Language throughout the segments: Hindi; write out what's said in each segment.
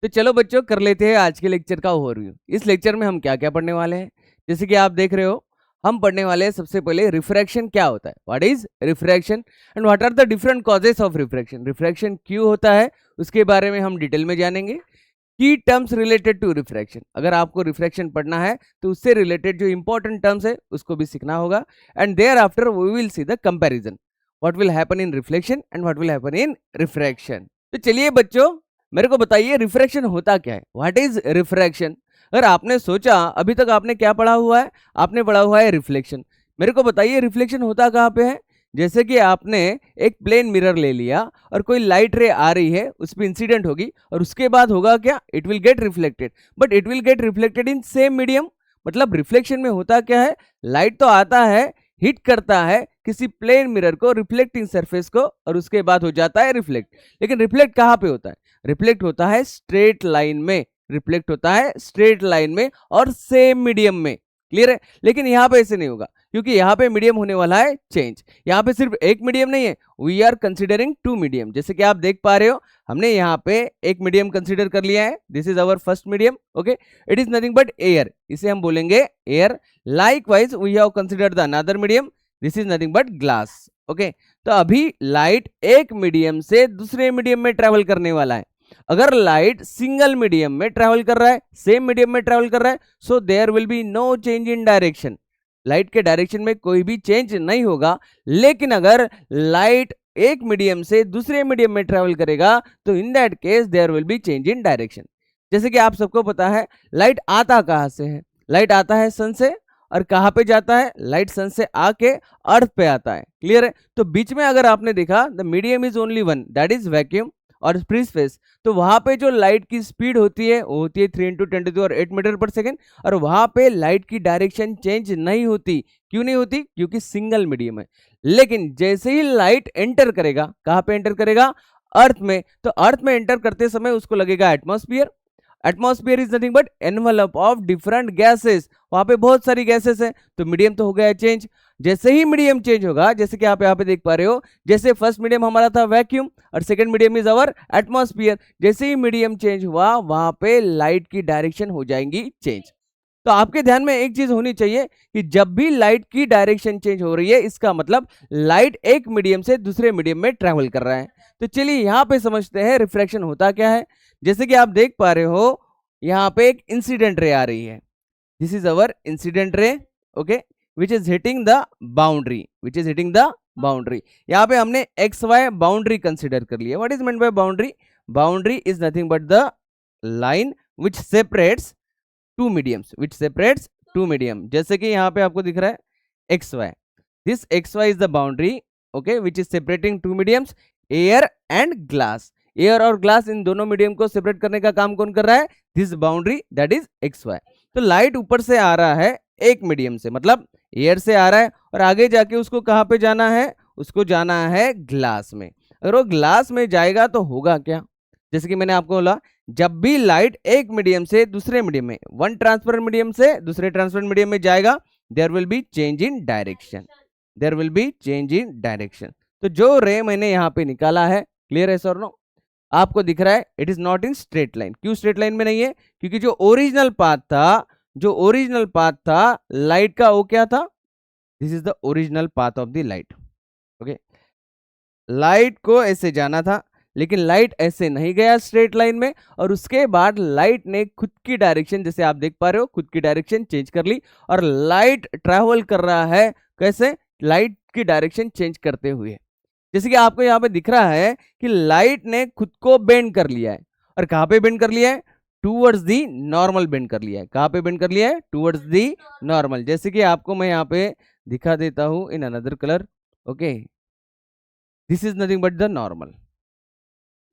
तो चलो बच्चों कर लेते हैं आज के लेक्चर का ओवरव्यू। इस लेक्चर में हम क्या क्या पढ़ने वाले हैं, जैसे कि आप देख रहे हो हम पढ़ने वाले हैं सबसे पहले रिफ्रैक्शन क्या होता है, what is refraction and what are the different causes of refraction. Refraction क्यों होता है उसके बारे में हम डिटेल में जानेंगे। की टर्म्स रिलेटेड टू रिफ्रैक्शन, अगर आपको रिफ्रैक्शन पढ़ना है तो उससे रिलेटेड जो इंपॉर्टेंट टर्म्स है उसको भी सीखना होगा। And there after we will see the comparison what will happen in reflection and what will happen in refraction. तो चलिए बच्चों मेरे को बताइए रिफ्रैक्शन होता क्या है, व्हाट इज रिफ्रैक्शन। अगर आपने सोचा अभी तक आपने क्या पढ़ा हुआ है, आपने पढ़ा हुआ है रिफ्लेक्शन। मेरे को बताइए रिफ्लेक्शन होता कहाँ पे है। जैसे कि आपने एक प्लेन मिरर ले लिया और कोई लाइट रे आ रही है, उस पर इंसिडेंट होगी और उसके बाद होगा क्या, it will gate reflected, but it will gate reflected in same medium. मतलब रिफ्लेक्शन में होता क्या है, लाइट तो आता है, हिट करता है किसी प्लेन मिरर को, रिफ्लेक्टिंग सरफेस को, और उसके बाद हो जाता है रिफ्लेक्ट। लेकिन रिफ्लेक्ट कहाँ पे होता है, रिफ्लेक्ट होता है स्ट्रेट लाइन में, रिफ्लेक्ट होता है स्ट्रेट लाइन में और सेम मीडियम में। क्लियर है। लेकिन यहाँ पे ऐसे नहीं होगा क्योंकि यहाँ पे मीडियम होने वाला है चेंज। यहाँ पे सिर्फ एक मीडियम नहीं है, we are considering two medium. जैसे कि आप देख पा रहे हो हमने यहाँ पे एक मीडियम कंसिडर कर लिया है, this is our first medium. Okay, it is nothing but air, इसे हम बोलेंगे air. Likewise we have considered the another medium, this is nothing but glass. Okay, तो अभी लाइट एक मीडियम से दूसरे मीडियम में ट्रेवल करने वाला है। अगर लाइट सिंगल मीडियम में ट्रेवल कर रहा है, सेम मीडियम में ट्रेवल कर रहा है, so there will be no change in direction, light के डायरेक्शन में कोई भी चेंज नहीं होगा। लेकिन अगर लाइट एक मीडियम से दूसरे मीडियम में ट्रेवल करेगा तो in that case there will be change in direction. जैसे कि आप सबको पता है लाइट आता कहां से है, लाइट आता है सन से, और कहां पे जाता है, लाइट सन से आके अर्थ पे आता है। क्लियर है। तो बीच में अगर आपने देखा the medium is only one, that is vacuum और फ्री स्पेस। तो वहां पे जो लाइट की स्पीड होती है वो होती है 3 × 10⁸ मीटर पर सेकेंड, और वहां पे लाइट की डायरेक्शन चेंज नहीं होती। क्यों नहीं होती, क्योंकि सिंगल मीडियम है। लेकिन जैसे ही लाइट एंटर करेगा, कहां पे एंटर करेगा, अर्थ में, तो अर्थ में एंटर करते समय उसको लगेगा atmosphere. Atmosphere is nothing but envelope of different gases, वहां पे बहुत सारी गैसेस है, तो मीडियम तो हो गया चेंज। जैसे ही मीडियम चेंज होगा, जैसे कि आप यहाँ पे देख पा रहे हो, जैसे फर्स्ट मीडियम हमारा था वैक्यूम और second medium is our atmosphere, जैसे ही मीडियम चेंज हुआ वहां पे लाइट की डायरेक्शन हो जाएंगी चेंज। तो आपके ध्यान में एक चीज होनी चाहिए कि जब भी लाइट की डायरेक्शन चेंज हो रही है इसका मतलब लाइट एक मीडियम से दूसरे मीडियम में ट्रेवल कर रहा है। तो चलिए यहाँ पे समझते हैं रिफ्रैक्शन होता क्या है। जैसे कि आप देख पा रहे हो यहाँ पे एक इंसिडेंट रे आ रही है, this is our incident ray. Okay, which is hitting the boundary, which is hitting the boundary. यहाँ पे हमने एक्स वाई बाउंड्री कंसिडर कर लिया। What is meant by boundary, boundary is nothing but the line which separates two mediums, which separates two medium. जैसे कि यहाँ पे आपको दिख रहा है x y, this x Y is the boundary, okay, which is separating two mediums, air and glass. Air और ग्लास इन दोनों मीडियम को सेपरेट करने का काम कौन कर रहा है, this boundary that is x y. तो लाइट ऊपर से आ रहा है एक मीडियम से, मतलब एयर से आ रहा है, और आगे जाके उसको कहाँ पे जाना है, उसको जाना है ग्लास में। अगर वो ग्लास में जाएगा तो होगा क्या, जैसे कि मैंने आपको बोला जब भी लाइट एक मीडियम से दूसरे मीडियम में, वन ट्रांसपेरेंट मीडियम से दूसरे ट्रांसपेरेंट मीडियम में जाएगा, there will be change in direction, there will be change in direction. तो जो रे मैंने यहाँ पे निकाला है, क्लियर है सर नो, आपको दिख रहा है it is not in straight line. क्यों स्ट्रेट लाइन में नहीं है, क्योंकि जो ओरिजिनल पाथ था, जो ओरिजिनल पाथ था लाइट का, वो क्या था, this is the original path of the light. Okay, light को ऐसे जाना था, लेकिन लाइट ऐसे नहीं गया स्ट्रेट लाइन में, और उसके बाद लाइट ने खुद की डायरेक्शन, जैसे आप देख पा रहे हो, खुद की डायरेक्शन चेंज कर ली, और लाइट ट्रैवल कर रहा है कैसे, लाइट की डायरेक्शन चेंज करते हुए। जैसे कि आपको यहाँ पे दिख रहा है कि लाइट ने खुद को बेंड कर लिया है, और कहाँ पे बेंड कर लिया है, टूवर्ड्स दी नॉर्मल बेंड कर लिया है। कहाँ पे बेंड कर लिया है, टूवर्ड्स दी नॉर्मल। जैसे कि आपको मैं यहाँ पे दिखा देता हूँ in another colour. Okay, this is nothing but the normal,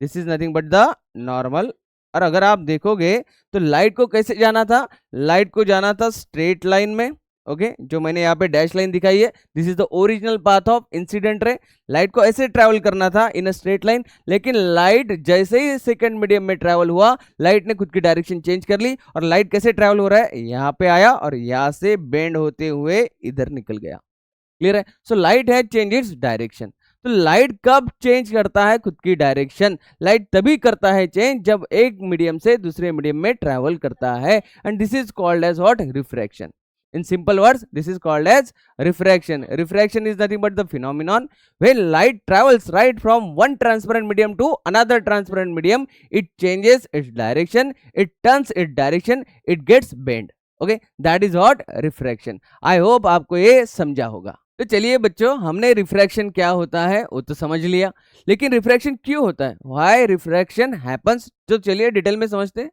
this is nothing but the normal. और अगर आप देखोगे तो लाइट को कैसे जाना था, लाइट को जाना था स्ट्रेट लाइन में। ओके, जो मैंने यहाँ पे डैश लाइन दिखाई है, this is the original path of incident ray. Light को ऐसे ट्रैवल करना था इन अ स्ट्रेट लाइन, लेकिन लाइट जैसे ही सेकंड मीडियम में ट्रैवल हुआ, लाइट ने खुद की डायरेक्शन चेंज कर ली, और लाइट कैसे ट्रैवल हो रहा है, यहाँ पे आया और यहाँ से बेंड होते हुए इधर निकल गया। क्लियर है। So light has change its direction. तो लाइट कब चेंज करता है खुद की डायरेक्शन? लाइट तभी करता है चेंज जब एक मीडियम से दूसरे मीडियम में ट्रेवल करता है, and this is called as what? Refraction. In simple words, this is called as refraction. Refraction is nothing but the phenomenon when light travels right from one transparent medium to another transparent medium. It changes its direction, it turns its direction, it gets bent. Okay, that is what refraction. I hope आपको ये समझा होगा. तो चलिए बच्चों, हमने रिफ्रैक्शन क्या होता है वो तो समझ लिया, लेकिन रिफ्रैक्शन क्यों होता है? Why refraction happens? तो चलिए डिटेल में समझते हैं.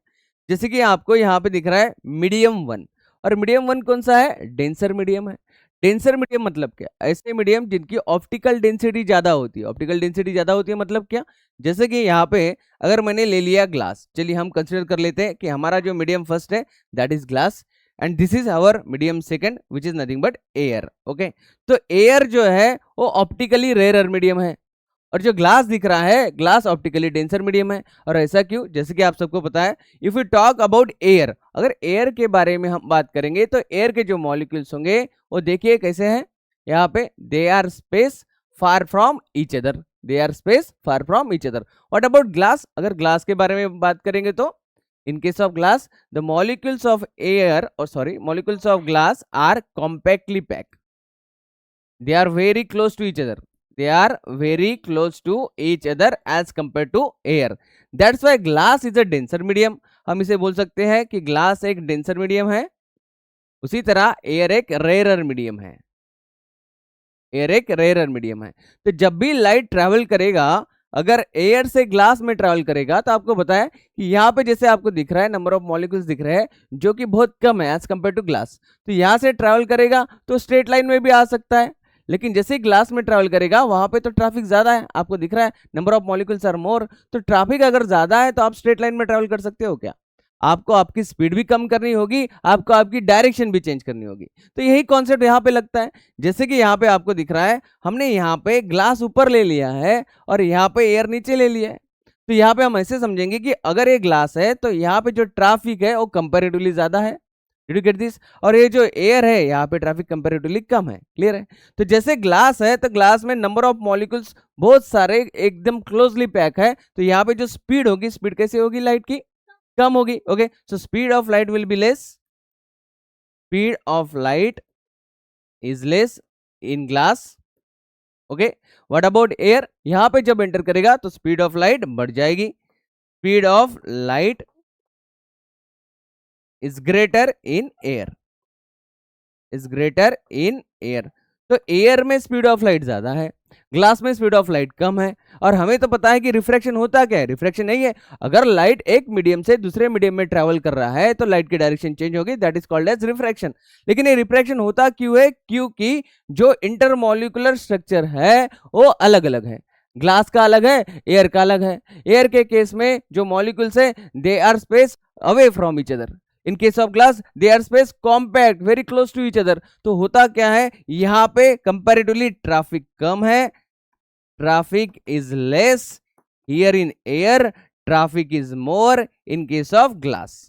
जैसे कि आपको यहाँ पे दिख रहा है मीडियम वन, और मीडियम वन कौन सा है? डेंसर मीडियम है. डेंसर मीडियम मतलब क्या? ऐसे मीडियम जिनकी ऑप्टिकल डेंसिटी ज्यादा होती है. ऑप्टिकल डेंसिटी ज्यादा होती है मतलब क्या? जैसे कि यहाँ पे अगर मैंने ले लिया ग्लास, चलिए हम कंसिडर कर लेते हैं कि हमारा जो मीडियम फर्स्ट है that is glass, and this is our medium second which is nothing but air. Okay, तो एयर जो है वो ऑप्टिकली रेयर मीडियम है, और जो ग्लास दिख रहा है ग्लास ऑप्टिकली डेंसर मीडियम है. और ऐसा क्यों? जैसे कि आप सबको पता है, if you talk about air, अगर एयर के बारे में हम बात करेंगे तो एयर के जो मॉलिक्यूल्स होंगे वो देखिए कैसे हैं यहाँ पे, they are space far from each other. They are space far from each other. What about glass? अगर ग्लास के बारे में बात करेंगे तो in case of glass the molecules of air, or sorry, molecules of glass are compactly packed. They are very close to each other. They are very close to each other as compared to air. That's why glass is a denser medium. हम इसे बोल सकते हैं कि ग्लास एक डेंसर मीडियम है, उसी तरह एयर एक रेयरर मीडियम है. एयर एक रेयरर मीडियम है. तो जब भी लाइट ट्रैवल करेगा, अगर एयर से ग्लास में ट्रैवल करेगा, तो आपको पता है कि यहाँ पे जैसे आपको दिख रहा है नंबर ऑफ मॉलिक्यूल्स दिख रहे हैं जो कि बहुत कम है एज कंपेयर टू ग्लास. तो यहाँ से ट्रैवल करेगा तो स्ट्रेट लाइन में भी आ सकता है, लेकिन जैसे ग्लास में ट्रैवल करेगा वहां पे तो ट्रैफिक ज्यादा है. आपको दिख रहा है number of molecules are more. तो ट्रैफिक अगर ज्यादा है तो आप स्ट्रेट लाइन में ट्रैवल कर सकते हो क्या? आपको आपकी स्पीड भी कम करनी होगी, आपको आपकी डायरेक्शन भी चेंज करनी होगी. तो यही कॉन्सेप्ट यहाँ पे लगता है. जैसे कि यहाँ पे आपको दिख रहा है हमने यहाँ पे ग्लास ऊपर ले लिया है और यहाँ पे एयर नीचे ले लिया है. तो यहाँ पे हम ऐसे समझेंगे कि अगर ये ग्लास है तो यहाँ पे जो ट्रैफिक है वो कंपेरेटिवली ज्यादा है. Did you get this? और ये जो एयर है यहाँ पे ट्रैफिक कंपेरेटिवली कम है. क्लियर है? तो जैसे ग्लास है तो ग्लास में नंबर ऑफ मॉलिक्यूल्स बहुत सारे एकदम क्लोजली पैक है, तो यहाँ पे जो स्पीड होगी, स्पीड कैसे होगी? लाइट की कम होगी. Okay, so speed of light will be less. Speed of light is less in glass. Okay, what about air? यहां पे जब एंटर करेगा तो स्पीड ऑफ लाइट बढ़ जाएगी. Speed of light is greater in air. Is greater in air. तो एयर में स्पीड ऑफ लाइट ज्यादा है, ग्लास में स्पीड ऑफ लाइट कम है. और हमें तो पता है कि रिफ्रैक्शन होता क्या है? रिफ्रैक्शन नहीं है, अगर लाइट एक मीडियम से दूसरे मीडियम में ट्रैवल कर रहा है तो लाइट की डायरेक्शन चेंज होगी. That is called as refraction. लेकिन ये रिफ्रैक्शन होता क्यों है? क्योंकि जो इंटरमॉलिक्यूलर स्ट्रक्चर है वो अलग अलग है. ग्लास का अलग है, एयर का अलग है. एयर के केस में जो मॉलिक्यूल्स है they are space away from each other. In case of glass they are space compact, very close to each other. तो होता क्या है, यहाँ पे कंपैरेटिवली ट्रैफिक कम है, traffic is less. Here in air traffic is more in case of glass.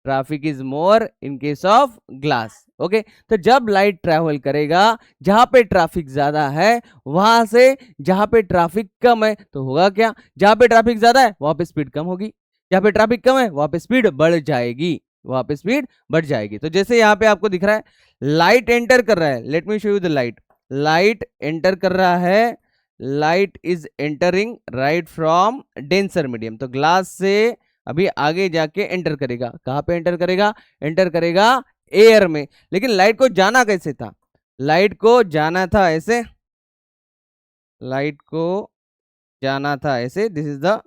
Traffic is more in case of glass. Okay, तो जब लाइट ट्रैवल करेगा जहां पे ट्रैफिक ज्यादा है वहां से जहां पे ट्रैफिक कम है, तो होगा क्या? जहां पे ट्रैफिक ज्यादा है वहां पे स्पीड कम होगी, जहां पे ट्रैफिक कम है वहां पे स्पीड बढ़ जाएगी. वहां पे स्पीड बढ़ जाएगी. तो जैसे यहाँ पे आपको दिख रहा है लाइट एंटर कर रहा है. Let me show you the light. Light enter कर रहा है, light is entering right from denser medium. तो ग्लास से अभी आगे जाके एंटर करेगा. कहां पे एंटर करेगा? एंटर करेगा एयर में. लेकिन लाइट को जाना कैसे था? लाइट को जाना था ऐसे. लाइट को जाना था ऐसे. This is the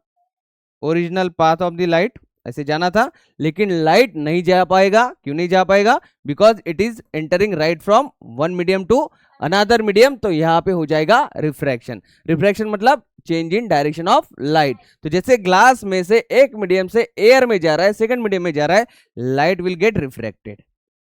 original path of the light. ऐसे जाना था, लेकिन लाइट नहीं जा पाएगा. क्यों नहीं जा पाएगा? Because it is entering right from one medium to another medium. तो यहाँ पे हो जाएगा रिफ्रैक्शन. रिफ्रैक्शन मतलब change in direction of light. तो जैसे ग्लास में से एक मीडियम से एयर में जा रहा है, सेकंड मीडियम में जा रहा है, लाइट विल गेट रिफ्रैक्टेड.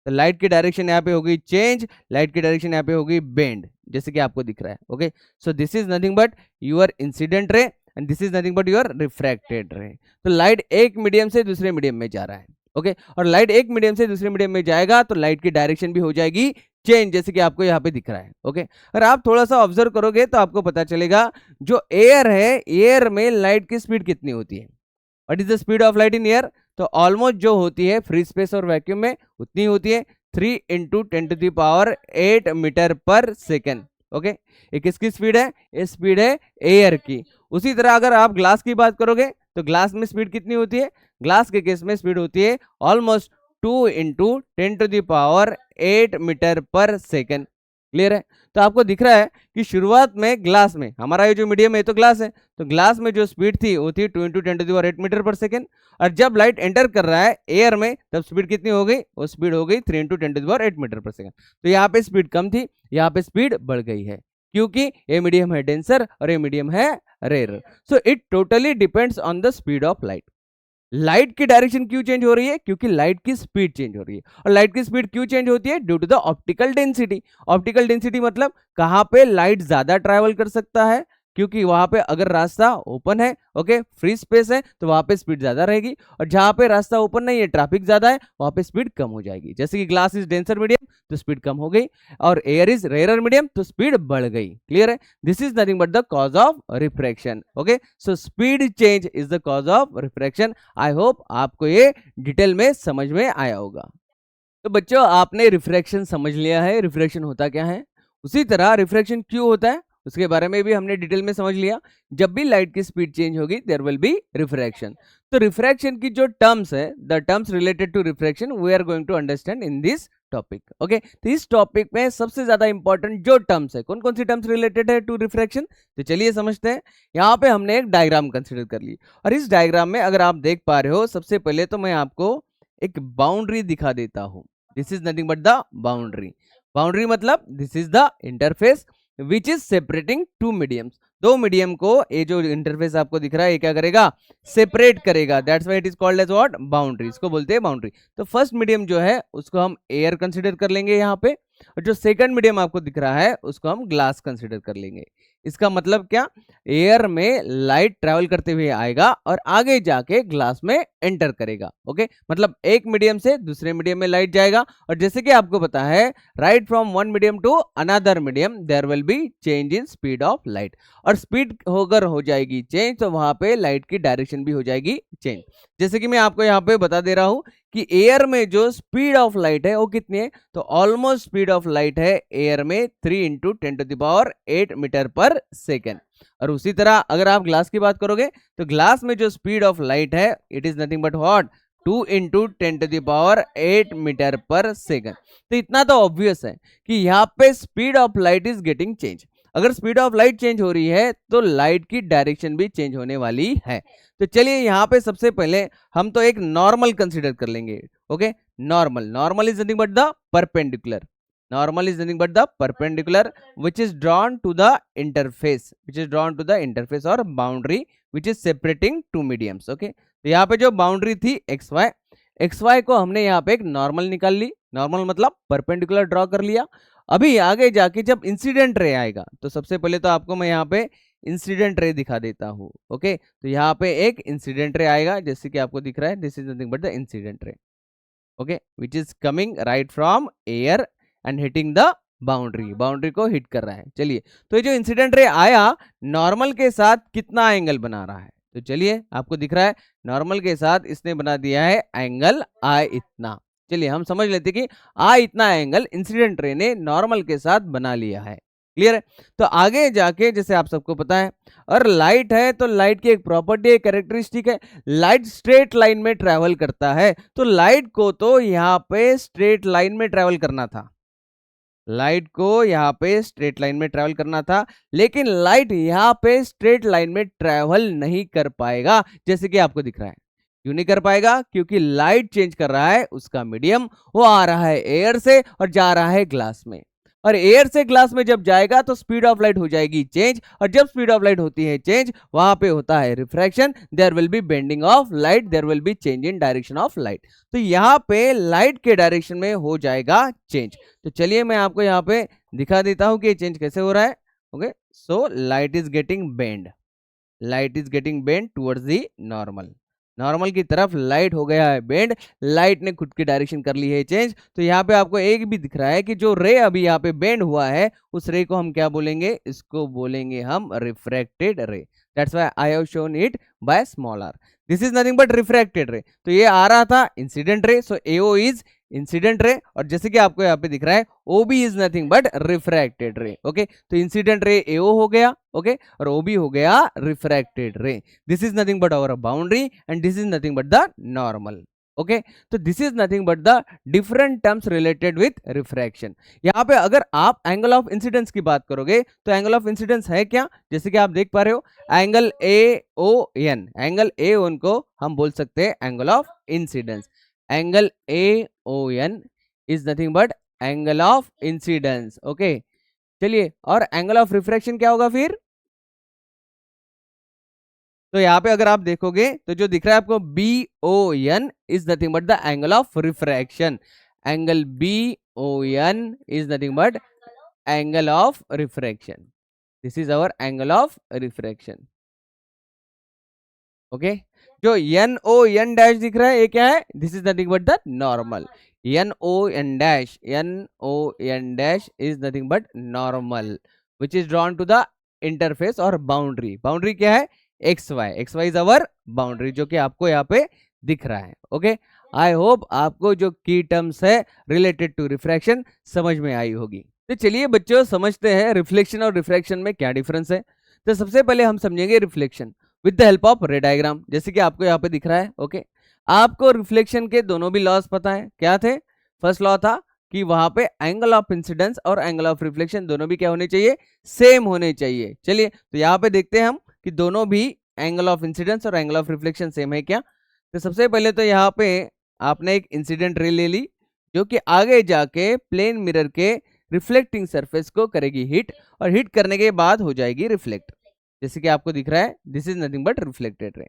तो लाइट की डायरेक्शन यहाँ पे होगी चेंज, लाइट की डायरेक्शन यहाँ पे होगी बेंड, जैसे कि आपको दिख रहा है. Okay, so this is nothing but your incident ray and this is nothing but your refracted ray. तो लाइट एक मीडियम से दूसरे मीडियम में जा रहा है. ओके, और लाइट एक मीडियम से दूसरे मीडियम में जाएगा तो लाइट की डायरेक्शन भी हो जाएगी चेंज, जैसे कि आपको यहाँ पे दिख रहा है। ओके, और आप थोड़ा सा ऑब्जर्व करोगे तो आपको पता चलेगा जो एयर है, एयर में लाइट की स्पीड कितनी होती है। What is the speed of light in air? तो ऑलमोस्ट जो होती है फ्री स्पेस और वैक्यूम में उतनी होती है 3 × 10⁸ मीटर पर सेकेंड। ओके, ये किसकी स्पीड है? ये स्पीड है एयर की। उसी तरह अगर आप ग्लास की बात करोगे तो ग्लास में स्पीड कितनी होती है? ग्लास के केस में स्पीड होती है almost 2 × 10⁸ metre per second. Clear है? तो आपको दिख रहा है कि शुरुआत में ग्लास में, हमारा ये जो मीडियम है तो ग्लास है, तो ग्लास में जो स्पीड थी वो थी 2 × 10⁸ मीटर पर सेकेंड, और जब लाइट एंटर कर रहा है एयर में तब स्पीड कितनी हो गई? वो स्पीड हो गई 3 × 10⁸ मीटर पर सेकेंड। तो यहाँ पे स्पीड कम थी, यहाँ पे स्पीड बढ़ गई है, क्योंकि ये मीडियम है डेंसर और ये मीडियम है rare. So it totally depends on the speed of light. Light की डायरेक्शन क्यों चेंज हो रही है? क्योंकि लाइट की स्पीड चेंज हो रही है। और लाइट की स्पीड क्यों चेंज होती है? Due to the optical density. Optical density मतलब कहां पे लाइट ज्यादा ट्रैवल कर सकता है, क्योंकि वहां पे अगर रास्ता ओपन है, ओके, फ्री स्पेस है, तो वहां पे स्पीड ज्यादा रहेगी, और जहां पे रास्ता ओपन नहीं है, ट्रैफिक ज्यादा है, वहां पे स्पीड कम हो जाएगी। जैसे कि ग्लास इज डेंसर मीडियम तो स्पीड कम हो गई, और एयर इज रेयर मीडियम तो स्पीड बढ़ गई। क्लियर है? This is nothing but the cause of refraction. Okay, so speed change is the cause of refraction. I hope आपको ये डिटेल में समझ में आया होगा। तो बच्चों, आपने रिफ्रैक्शन समझ लिया है, रिफ्रैक्शन होता क्या है। उसी तरह रिफ्रैक्शन क्यों होता है उसके बारे में भी हमने डिटेल में समझ लिया। जब भी लाइट की स्पीड चेंज होगी देयर विल बी रिफ्रैक्शन। तो रिफ्रैक्शन की जो टर्म्स है, the terms related to refraction we are going to understand in this topic. Okay, तो इस टॉपिक में सबसे ज्यादा इंपॉर्टेंट जो टर्म्स है, कौन कौन सी टर्म्स रिलेटेड है टू रिफ्रैक्शन, तो चलिए समझते हैं। यहाँ पे हमने एक डायग्राम कंसिडर कर ली, और इस डायग्राम में अगर आप देख पा रहे हो, सबसे पहले तो मैं आपको एक बाउंड्री दिखा देता हूँ। This is nothing but the boundary. Boundary मतलब this is the interface which is separating two mediums. दो मीडियम को, ये जो इंटरफेस आपको दिख रहा है, ये क्या करेगा? सेपरेट करेगा। That's why it is called as what? Boundary. इसको बोलते हैं बाउंड्री। तो फर्स्ट मीडियम जो है उसको हम एयर कंसिडर कर लेंगे यहाँ पे, और जो सेकंड मीडियम आपको दिख रहा है उसको हम ग्लास कंसिडर कर लेंगे। इसका मतलब क्या? एयर में लाइट ट्रैवल करते हुए आएगा और आगे जाके ग्लास में एंटर करेगा। ओके, मतलब एक मीडियम से दूसरे मीडियम में लाइट जाएगा, और जैसे कि आपको पता है, right from one medium to another medium there will be change in speed of light. और स्पीड अगर हो जाएगी चेंज तो वहां पे लाइट की डायरेक्शन भी हो जाएगी चेंज। जैसे कि मैं आपको यहाँ पे बता दे रहा हूं कि एयर में जो स्पीड ऑफ लाइट है वो कितनी है, तो ऑलमोस्ट स्पीड ऑफ लाइट है एयर में 3 × 10⁸ मीटर पर सेकेंड। और उसी तरह अगर आप ग्लास की बात करोगे तो ग्लास में जो स्पीड ऑफ लाइट है it is nothing but what? 2 × 10⁸ metre per second. तो इतना तो ऑब्वियस है कि यहाँ पे speed of light is getting change. अगर स्पीड ऑफ लाइट चेंज हो रही है तो लाइट की डायरेक्शन भी चेंज होने वाली है। तो चलिए यहाँ पे सबसे पहले हम तो एक नॉर्मल कंसीडर कर लेंगे। Okay, normal is nothing but the perpendicular. Normal is nothing but the perpendicular which is drawn to the interface, और boundary which is separating two mediums. Okay, तो यहाँ पे जो बाउंड्री थी एक्स वाई को हमने यहाँ पे एक नॉर्मल निकाल ली। नॉर्मल मतलब परपेंडिकुलर ड्रॉ कर लिया। अभी आगे जाके जब इंसिडेंट रे आएगा तो सबसे पहले तो आपको मैं यहाँ पे इंसिडेंट रे दिखा देता हूँ। ओके, तो यहाँ पे एक इंसिडेंट रे आएगा, जैसे कि आपको दिख रहा है, this is nothing but the incident ray. Okay, which is coming right from air and hitting the boundary को हिट कर रहा है। चलिए, तो ये जो इंसिडेंट रे आया नॉर्मल के साथ कितना एंगल बना रहा है, तो चलिए आपको दिख रहा है नॉर्मल के साथ इसने बना दिया है एंगल आई इतना। चलिए हम समझ लेते कि आई इतना एंगल इंसिडेंट रे ने नॉर्मल के साथ बना लिया है। क्लियर है? तो आगे जाके जैसे आप सबको पता है, और लाइट है तो लाइट की एक प्रॉपर्टी, एक कैरेक्टरिस्टिक है, लाइट स्ट्रेट लाइन में ट्रैवल करता है। तो लाइट को तो यहाँ पे स्ट्रेट लाइन में ट्रैवल करना था, लाइट को यहाँ पे स्ट्रेट लाइन में ट्रैवल करना था, लेकिन लाइट यहाँ पे स्ट्रेट लाइन में ट्रैवल नहीं कर पाएगा, जैसे कि आपको दिख रहा है। क्यों नहीं कर पाएगा? क्योंकि लाइट चेंज कर रहा है उसका मीडियम, वो आ रहा है एयर से और जा रहा है ग्लास में, और एयर से ग्लास में जब जाएगा तो स्पीड ऑफ लाइट हो जाएगी चेंज, और जब स्पीड ऑफ लाइट होती है चेंज वहां पे होता है refraction, there will be bending of light, there will be change in direction of light. तो यहाँ पे लाइट के डायरेक्शन में हो जाएगा चेंज। तो चलिए मैं आपको यहाँ पे दिखा देता हूँ कि चेंज कैसे हो रहा है। Okay, so light is getting bend towards the normal. Normal की तरफ लाइट हो गया है बेंड, लाइट ने खुद की डायरेक्शन कर ली है चेंज। तो यहाँ पे आपको एक भी दिख रहा है कि जो रे अभी यहाँ पे बेंड हुआ है उस रे को हम क्या बोलेंगे, इसको बोलेंगे हम refracted ray. That's why I have shown it by small R. This is nothing but refracted ray. तो ये आ रहा था incident ray, so AO is incident ray, और जैसे कि आपको यहाँ पे दिख रहा है OB is nothing but refracted ray. Okay, तो इंसिडेंट रे एओ हो गया, ओके, और ओबी हो गया refracted ray. This is nothing but our boundary and this is nothing but the normal. Okay, तो this is nothing but the different terms related with refraction. यहाँ पे अगर आप एंगल ऑफ इंसिडेंस की बात करोगे तो एंगल ऑफ इंसिडेंस है क्या, जैसे कि आप देख पा रहे हो angle A O N, angle A O N को हम बोल सकते हैं angle of incidence. Angle A O N is nothing but angle of incidence. Okay, चलिए, और एंगल ऑफ रिफ्रैक्शन क्या होगा फिर, तो यहाँ पे अगर आप देखोगे तो जो दिख रहा है आपको B O N is nothing but the angle of refraction. Angle B O N is nothing but angle of refraction. This is our angle of refraction. Okay, जो एन ओ एन डैश दिख रहा है ये क्या है, this is nothing but the normal. N O N dash, N O N dash is nothing but normal which is drawn to the interface और बाउंड्री। बाउंड्री क्या है, x Y, X Y is our boundary, जो कि आपको यहाँ पे दिख रहा है। ओके, आई होप आपको जो की टर्म्स है रिलेटेड टू रिफ्रैक्शन समझ में आई होगी। तो चलिए बच्चों समझते हैं रिफ्लेक्शन और रिफ्रैक्शन में क्या डिफरेंस है। तो सबसे पहले हम समझेंगे reflection with the help of रे डायग्राम, जैसे कि आपको यहाँ पे दिख रहा है। ओके, आपको रिफ्लेक्शन के दोनों भी लॉस पता है, क्या थे, फर्स्ट लॉ था कि वहां पे एंगल ऑफ इंसिडेंस और एंगल ऑफ रिफ्लेक्शन दोनों भी क्या होने चाहिए, सेम होने चाहिए। चलिए तो यहाँ पे देखते हैं हम कि दोनों भी एंगल ऑफ इंसिडेंस और एंगल ऑफ रिफ्लेक्शन सेम है क्या। तो सबसे पहले तो यहाँ पे आपने एक इंसिडेंट रे ले ली जो कि आगे जाके प्लेन मिरर के रिफ्लेक्टिंग सरफेस को करेगी हिट, और हिट करने के बाद हो जाएगी रिफ्लेक्ट, जैसे कि आपको दिख रहा है this is nothing but reflected ray.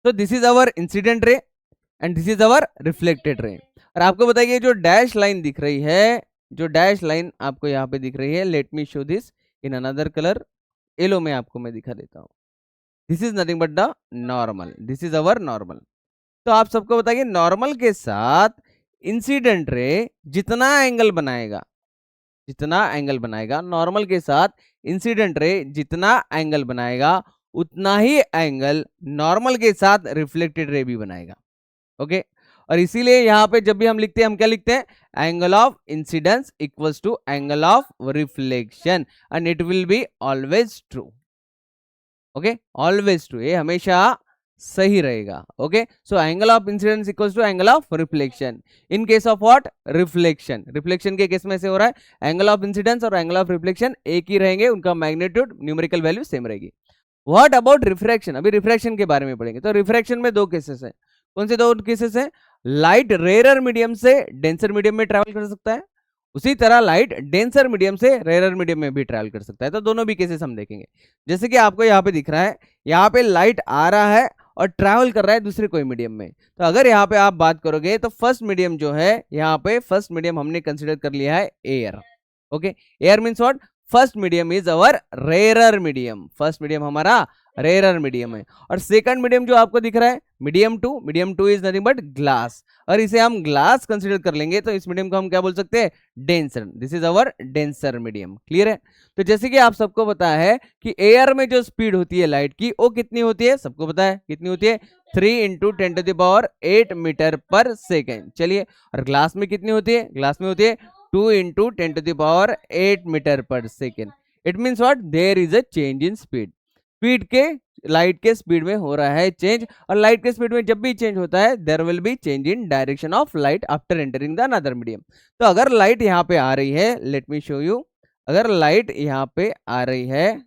तो this is our incident ray and this is our reflected ray. और आपको बताइए जो डैश लाइन दिख रही है, जो डैश लाइन आपको यहाँ पे दिख रही है, let me show this in another colour, yellow में आपको मैं दिखा देता हूँ। This is nothing but the normal, this is our normal. तो आप सबको बताइए नॉर्मल के साथ इंसिडेंट रे जितना एंगल बनाएगा, जितना एंगल बनाएगा नॉर्मल के साथ इंसिडेंट रे जितना एंगल बनाएगा उतना ही एंगल नॉर्मल के साथ रिफ्लेक्टेड रे भी बनाएगा। ओके, और इसीलिए यहाँ पे जब भी हम लिखते हैं हम क्या लिखते हैं, angle of incidence equals to angle of reflection and it will be always true. Okay, always true, ये हमेशा सही रहेगा। Okay, so angle of incidence equals to angle of reflection in case of what, reflection. Reflection के केस में से हो रहा है एंगल ऑफ इंसिडेंस और एंगल ऑफ रिफ्लेक्शन एक ही रहेंगे, उनका मैग्नीट्यूड न्यूमेरिकल वैल्यू सेम रहेगी। व्हाट अबाउट रिफ्रैक्शन, अभी रिफ्रैक्शन के बारे में पढ़ेंगे। तो रिफ्रैक्शन में दो केसेस है, कौन से दो केसेस है, लाइट रेयर मीडियम से डेंसर मीडियम में ट्रैवल कर सकता है, उसी तरह लाइट डेंसर मीडियम से रेयर मीडियम में भी ट्रैवल कर सकता है। तो दोनों भी केसेस हम देखेंगे। जैसे कि आपको यहाँ पे दिख रहा है, यहाँ पे लाइट आ रहा है और ट्रैवल कर रहा है दूसरे कोई मीडियम में। तो अगर यहाँ पे आप बात करोगे तो फर्स्ट मीडियम जो है, यहाँ पे फर्स्ट मीडियम हमने कंसिडर कर लिया है air. Okay, air means what, first medium is our rare medium, first medium हमारा रेयर मीडियम है। और सेकंड मीडियम जो आपको दिख रहा है medium two is nothing but glass, और इसे हम ग्लास कंसीडर कर लेंगे तो इस मीडियम को हम क्या बोल सकते हैं, denser. This is our denser medium. Clear है। तो जैसे कि आप सबको पता है कि एयर में जो स्पीड होती है लाइट की वो कितनी होती है, सबको पता है कितनी होती है, 3 × 10⁸ मीटर पर सेकेंड। चलिए, और ग्लास में कितनी होती है, ग्लास में होती है 2 × 10⁸ metre per second. It means what, there is a change in speed, speed के लाइट के स्पीड में हो रहा है चेंज, और लाइट के स्पीड में जब भी चेंज होता है there will be change in direction of light after entering the another medium. तो अगर लाइट यहाँ पे आ रही है, लेट मी शो यू, अगर लाइट यहाँ पे आ रही है,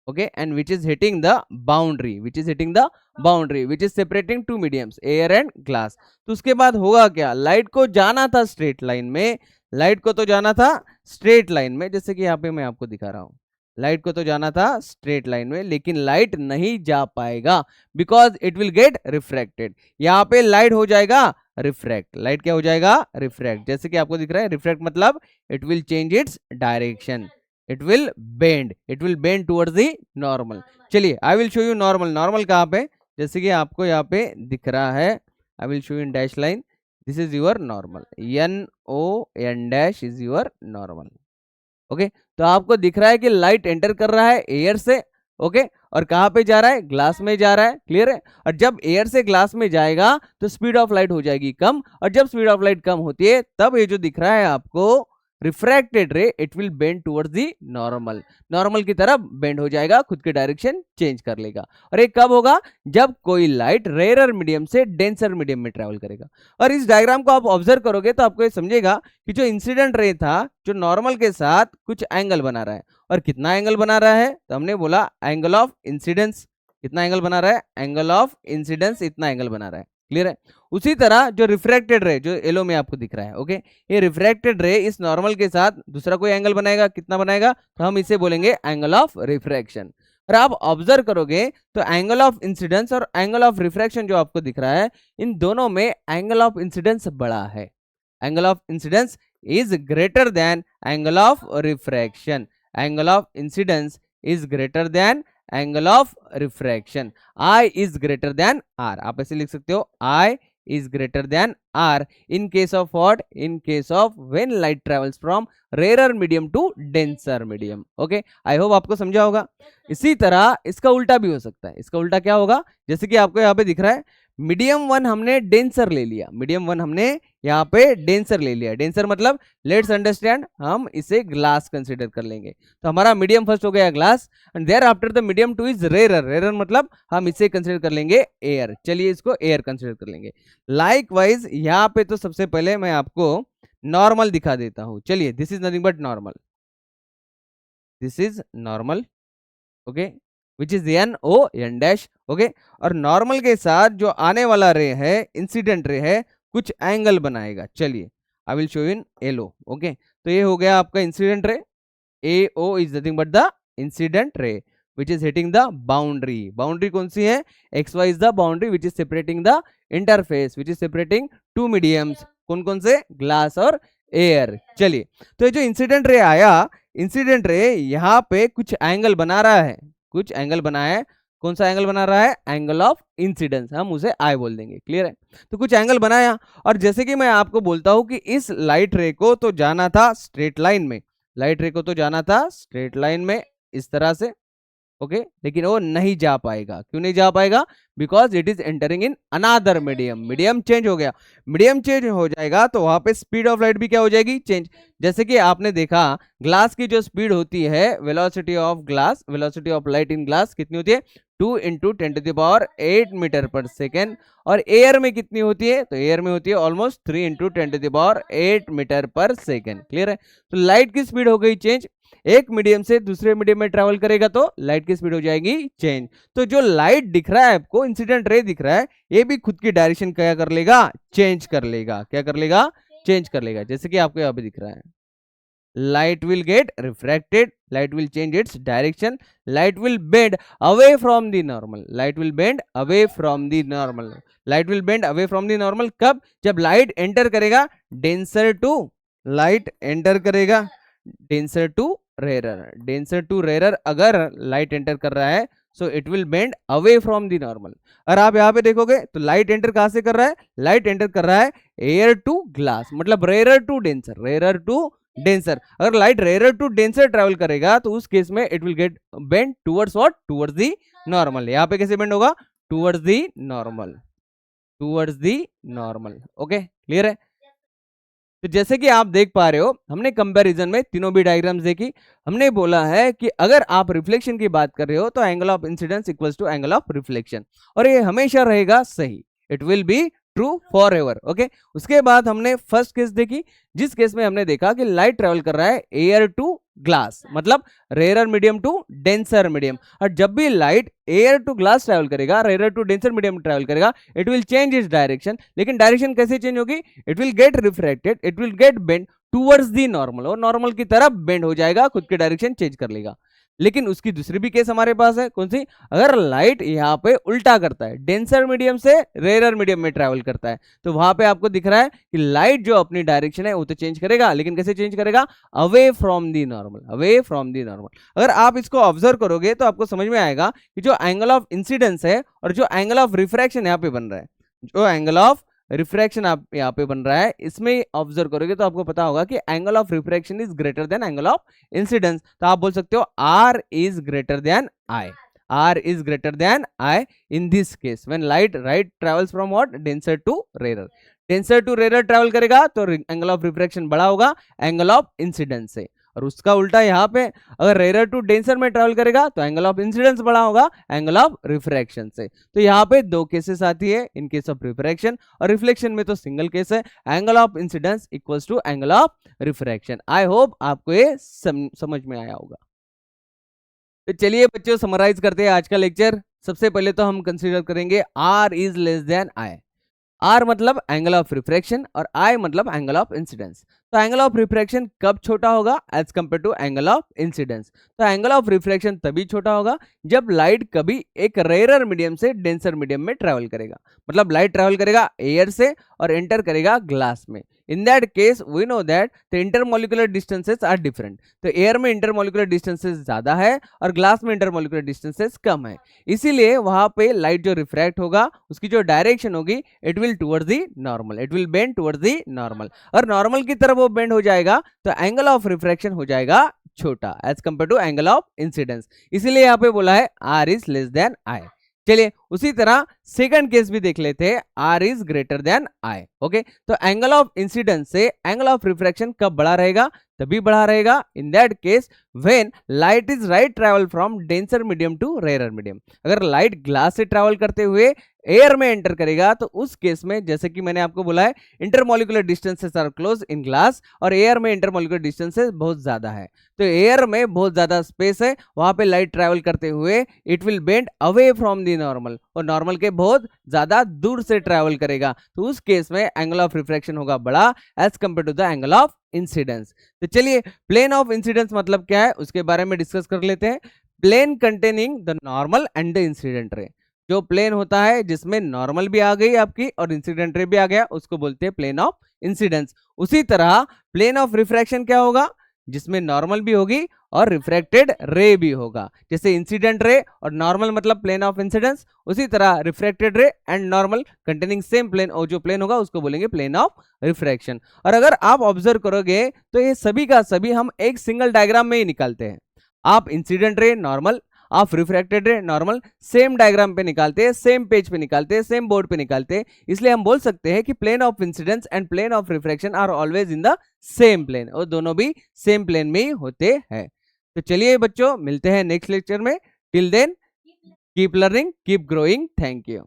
okay, and which is hitting the boundary, which is hitting the boundary which is separating two mediums air and glass, तो उसके बाद होगा क्या, लाइट को जाना था स्ट्रेट लाइन में, लाइट को तो जाना था स्ट्रेट लाइन में, जैसे कि यहाँ पे मैं आपको दिखा रहा हूँ, लाइट को तो जाना था स्ट्रेट लाइन में, लेकिन लाइट नहीं जा पाएगा because it will get refracted. यहाँ पे लाइट हो जाएगा रिफ्रैक्ट, लाइट क्या हो जाएगा, रिफ्रैक्ट। जैसे कि आपको दिख रहा है रिफ्रैक्ट मतलब it will change its direction, it will bend towards the normal. चलिए I will show you normal. Normal कहाँ पे, जैसे कि आपको यहाँ पे दिख रहा है, आई will show in dash line, this is your normal, NON dash is your normal. Okay, तो आपको दिख रहा है कि लाइट एंटर कर रहा है एयर से, ओके, और कहाँ पे जा रहा है, ग्लास में जा रहा है, क्लियर है। और जब एयर से ग्लास में जाएगा तो स्पीड ऑफ लाइट हो जाएगी कम, और जब स्पीड ऑफ लाइट कम होती है तब ये जो दिख रहा है आपको रिफ्रैक्टेड रे, it will bend towards the normal, normal की तरफ बेंड हो जाएगा, खुद के डायरेक्शन चेंज कर लेगा। और ये कब होगा, जब कोई लाइट रेयर मीडियम से डेंसर मीडियम में ट्रेवल करेगा। और इस डायग्राम को आप ऑब्जर्व करोगे तो आपको ये समझेगा कि जो इंसिडेंट रे था, जो नॉर्मल के साथ कुछ एंगल बना रहा है, और कितना एंगल बना रहा है, तो हमने बोला एंगल ऑफ इंसिडेंस। कितना एंगल बना रहा है, एंगल ऑफ इंसिडेंस इतना एंगल बना रहा है, क्लियर है। उसी तरह जो रिफ्रैक्टेड रे, जो येलो में आपको दिख रहा है, ओके, ये रिफ्रैक्टेड रे इस नॉर्मल के साथ दूसरा कोई एंगल बनाएगा, कितना बनाएगा, तो हम इसे बोलेंगे एंगल ऑफ रिफ्रैक्शन। और आप ऑब्जर्व करोगे तो एंगल ऑफ इंसिडेंस और एंगल ऑफ रिफ्रैक्शन जो आपको दिख रहा है, इन दोनों में एंगल ऑफ इंसिडेंस बड़ा है। Angle of incidence is greater than angle of refraction. Angle of incidence is greater than angle of refraction. I is greater then R, आप ऐसे लिख सकते हो, I is greater than R in case of what? In case of when light travels from rarer medium to denser medium. Okay, I hope आपको समझा होगा। इसी तरह इसका उल्टा भी हो सकता है। इसका उल्टा क्या होगा, जैसे कि आपको यहाँ पे दिख रहा है मीडियम वन हमने डेंसर ले लिया, मीडियम वन हमने यहाँ पे डेंसर ले लिया। डेंसर मतलब लेट्स अंडरस्टैंड, हम इसे ग्लास कंसीडर कर लेंगे। तो हमारा मीडियम फर्स्ट हो गया glass, and there after the medium two is rarer. Rarer मतलब हम इसे कंसीडर कर लेंगे एयर। चलिए इसको एयर कंसीडर कर लेंगे। लाइक वाइज यहाँ पे तो सबसे पहले मैं आपको नॉर्मल दिखा देता हूँ। चलिए, this is nothing but normal, this is normal, okay, which is NON dash, okay. और नॉर्मल के साथ जो आने वाला रे है, इंसिडेंट रे है, कुछ एंगल बनाएगा। चलिए, I will show in yellow, okay. तो ये हो गया आपका incident ray, AO is nothing but the incident रे which is hitting the boundary. Boundary कौन सी है, XY is the boundary which is separating the interface, which is separating two mediums. कौन कौन से, ग्लास और एयर। चलिए, तो ये जो इंसिडेंट रे आया, इंसिडेंट रे यहाँ पे कुछ एंगल बना रहा है, कुछ एंगल बना है। कौन सा एंगल बना रहा है, एंगल ऑफ इंसिडेंस, हम उसे I बोल देंगे, क्लियर है। तो कुछ एंगल बनाया, और जैसे कि मैं आपको बोलता हूं कि इस लाइट रे को तो जाना था स्ट्रेट लाइन में, लाइट रे को तो जाना था स्ट्रेट लाइन में इस तरह से, ओके, लेकिन वो नहीं जा पाएगा। क्यों नहीं जा पाएगा, because it is entering in another medium. Medium change हो गया, मीडियम चेंज हो जाएगा तो वहां पे स्पीड ऑफ लाइट भी क्या हो जाएगी, चेंज। जैसे कि आपने देखा ग्लास की जो स्पीड होती है, velocity of glass, velocity of light in glass कितनी होती है, 2 × 10⁸ मीटर पर सेकेंड। और एयर में कितनी होती है, तो एयर में होती है almost 3 × 10⁸ metre per second, clear है। तो लाइट की स्पीड हो गई चेंज, एक मीडियम से दूसरे मीडियम में ट्रेवल करेगा तो लाइट की स्पीड हो जाएगी चेंज। तो जो लाइट दिख रहा है आपको, इंसिडेंट रे दिख रहा है, ये भी खुद की डायरेक्शन क्या कर लेगा, चेंज कर लेगा। क्या कर लेगा, चेंज कर लेगा। जैसे कि आपको यहाँ पे दिख रहा है, light will get refracted, light will change its direction, light will bend away from the normal, light will bend away from the normal, light will bend away from the normal। कब, जब लाइट एंटर करेगा डेंसर टू, लाइट एंटर करेगा denser to rarer, denser to rarer अगर लाइट एंटर कर रहा है, so it will bend away from the normal. और आप यहाँ पे देखोगे तो लाइट एंटर कहां से कर रहा है, लाइट एंटर कर रहा है एयर टू ग्लास, मतलब rarer to denser, rarer to denser. अगर light rarer to denser travel करेगा तो उस केस में it will get bend towards what, towards the normal. यहाँ पे कैसे बेंड होगा, towards the normal, towards the normal, okay, clear है। तो जैसे कि आप देख पा रहे हो, हमने कंपैरिजन में तीनों भी डायग्राम्स देखी। हमने बोला है कि अगर आप रिफ्लेक्शन की बात कर रहे हो तो angle of incidence equals to angle of reflection, और ये हमेशा रहेगा सही, it will be true forever, okay. उसके बाद हमने फर्स्ट केस देखी, जिस केस में हमने देखा कि लाइट ट्रेवल कर रहा है एयर टू ग्लास, मतलब rare medium to denser medium. और जब भी light air to glass travel करेगा, rare to denser medium travel करेगा, it will change its direction. लेकिन डायरेक्शन कैसे चेंज होगी, it will get refracted, it will get bend towards the normal, और नॉर्मल की तरफ बेंड हो जाएगा, खुद की डायरेक्शन चेंज कर लेगा। लेकिन उसकी दूसरी भी केस हमारे पास है, कौन सी? अगर लाइट यहाँ पे उल्टा करता है, डेंसर मीडियम से रेयर मीडियम में ट्रेवल करता है, तो वहां पे आपको दिख रहा है कि लाइट जो अपनी डायरेक्शन है वो तो चेंज करेगा, लेकिन कैसे चेंज करेगा? Away from the normal, away from the normal. अगर आप इसको ऑब्जर्व करोगे तो आपको समझ में आएगा कि जो एंगल ऑफ इंसिडेंस है और जो एंगल ऑफ रिफ्रैक्शन यहाँ पे बन रहा है, जो एंगल ऑफ रिफ्रैक्शन आप यहाँ पे बन रहा है, इसमें ऑब्जर्व करोगे तो आपको पता होगा कि angle of refraction is greater than angle of incidence. तो आप बोल सकते हो R is greater than I, R is greater than I in this case when light travels from what? Denser to rare. Denser to rare travel करेगा तो एंगल ऑफ रिफ्रैक्शन बड़ा होगा एंगल ऑफ इंसिडेंस से, और उसका उल्टा यहाँ पे अगर रेयर टू डेंसर में ट्रेवल करेगा तो एंगल ऑफ इंसिडेंस बड़ा होगा एंगल ऑफ रिफ्रैक्शन से। तो यहाँ पे दो केसेस आती है, इन केस ऑफ रिफ्रैक्शन, और रिफ्लेक्शन में तो सिंगल केस है, angle of incidence equals to angle of refraction. I hope आपको ये समझ में आया होगा। तो चलिए बच्चों समराइज करते हैं आज का लेक्चर। सबसे पहले तो हम कंसीडर करेंगे R is less than I. R मतलब एंगल ऑफ रिफ्रैक्शन और आई मतलब एंगल ऑफ इंसिडेंस। तो एंगल ऑफ रिफ्रैक्शन कब छोटा होगा as compare to angle of incidence? तो एंगल ऑफ रिफ्रैक्शन तभी छोटा होगा जब लाइट कभी एक रेयरर मीडियम से डेंसर मीडियम में ट्रेवल करेगा। मतलब लाइट ट्रेवल करेगा एयर से और एंटर करेगा ग्लास में। In that case we know that the intermolecular distances are different. तो एयर में इंटरमोलिकुलर डिस्टेंसेस ज्यादा है और ग्लास में इंटरमोलिकुलर डिस्टेंसेस कम है, इसीलिए वहां पे लाइट जो रिफ्रैक्ट होगा उसकी जो डायरेक्शन होगी it will towards the normal, it will bend towards the normal. और नॉर्मल की तरफ वो बेंड हो जाएगा तो एंगल ऑफ रिफ्रैक्शन हो जाएगा छोटा as compare to angle of incidence. इसीलिए यहाँ पे बोला है R is less than I. चलिए उसी तरह सेकंड केस भी देख लेते हैं, R is greater than I. Okay, तो एंगल ऑफ इंसिडेंस से एंगल ऑफ रिफ्रैक्शन कब बड़ा रहेगा? तभी बड़ा रहेगा in that case when light is travel from denser medium to rare medium. अगर लाइट ग्लास से ट्रेवल करते हुए एयर में एंटर करेगा तो उस केस में जैसे कि मैंने आपको बोला है intermolecular distances are close in glass और एयर में इंटरमोलिकुलर डिस्टेंसेस बहुत ज्यादा है। तो एयर में बहुत ज्यादा स्पेस है, वहां पे लाइट ट्रेवल करते हुए it will bend away from the normal, और नॉर्मल के बहुत ज्यादा दूर से ट्रेवल करेगा। तो उस केस में एंगल ऑफ रिफ्रैक्शन होगा बड़ा as compare to the angle of incidence. तो चलिए प्लेन ऑफ इंसिडेंस मतलब क्या है उसके बारे में डिस्कस कर लेते हैं। Plane containing the normal and the incident ray. जो प्लेन होता है जिसमें नॉर्मल भी आ गई आपकी और इंसिडेंट रे भी आ गया उसको बोलते हैं प्लेन ऑफ इंसिडेंस। उसी तरह प्लेन ऑफ रिफ्रैक्शन क्या होगा? जिसमें नॉर्मल भी होगी और रिफ्रैक्टेड रे भी होगा। जैसे इंसिडेंट रे और नॉर्मल मतलब प्लेन ऑफ इंसिडेंस, उसी तरह refracted ray and normal containing same plane, और जो प्लेन होगा उसको बोलेंगे प्लेन ऑफ रिफ्रैक्शन। और अगर आप ऑब्जर्व करोगे तो ये सभी का सभी हम एक सिंगल डायग्राम में ही निकालते हैं। आप इंसिडेंट रे नॉर्मल, आप रिफ्रैक्टेड रे नॉर्मल सेम डायग्राम पे निकालते हैं, सेम पेज पे निकालते हैं, सेम बोर्ड पे निकालते हैं। इसलिए हम बोल सकते हैं कि plane of incidence and plane of refraction are always in the same plane, और दोनों भी सेम प्लेन में ही होते हैं। तो चलिए बच्चों मिलते हैं नेक्स्ट लेक्चर में। Till then keep learning, keep growing. Thank you.